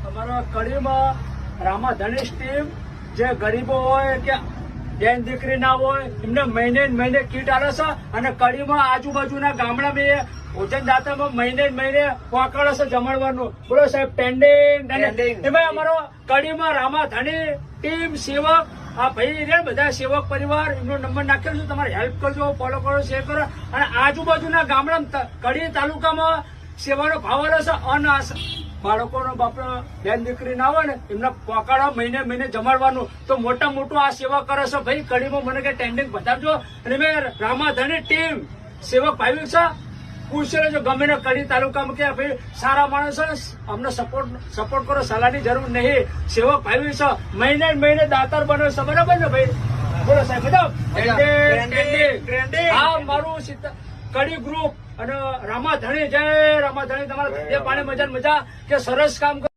અમારા કડીમાં રામાધણીશ ટીમ જે ગરીબો હોય કે બેન દીકરી ના હોય એમને મહિને ને મહિને કીટ આલે છે અને કડીમાં આજુબાજુના ગામડામાં ભોજનદાતામાં મહિને ને મહિને પહોંચાડે છે જમણવારનું. બોલો સાહેબ પેન્ડિંગ એમાં અમારો કડીમાં રામાધણી ટીમ સેવક આ ભાઈ રે બધા સેવક પરિવાર એમનો નંબર નાખેલો છે. તમારે હેલ્પ કરજો, ફોલો કરો, શેર કરો અને આજુબાજુના ગામડા કડી તાલુકામાં સેવાનો ભાવ આલે છે. અને બાળકોનો બાપડો બેન દીકરી ના હોય ને એમને પોકાળા મહિને મહિને જમાડવાનું તો મોટા મોટું આ સેવા કરે છે. ભાઈ કડીમાં મને કે ટેન્ડિંગ બતાવજો અને મેં રામાધણી ટીમ સેવક ભાઈ છે પૂછી લેજો ગમે ને કડી તાલુકામાં કે ભાઈ સારા માણસ અમને સપોર્ટ કરો, સલાહની જરૂર નહીં. સેવક ભાઈ છે મહિને મહિને દાતાર બને છે. બરાબર ને ભાઈ? બોલો સાહેબ બધા હા મારું કડી ગ્રુપ અને રામાધણી જય રામાધણી તમારા પાણી મજા કે સરસ કામ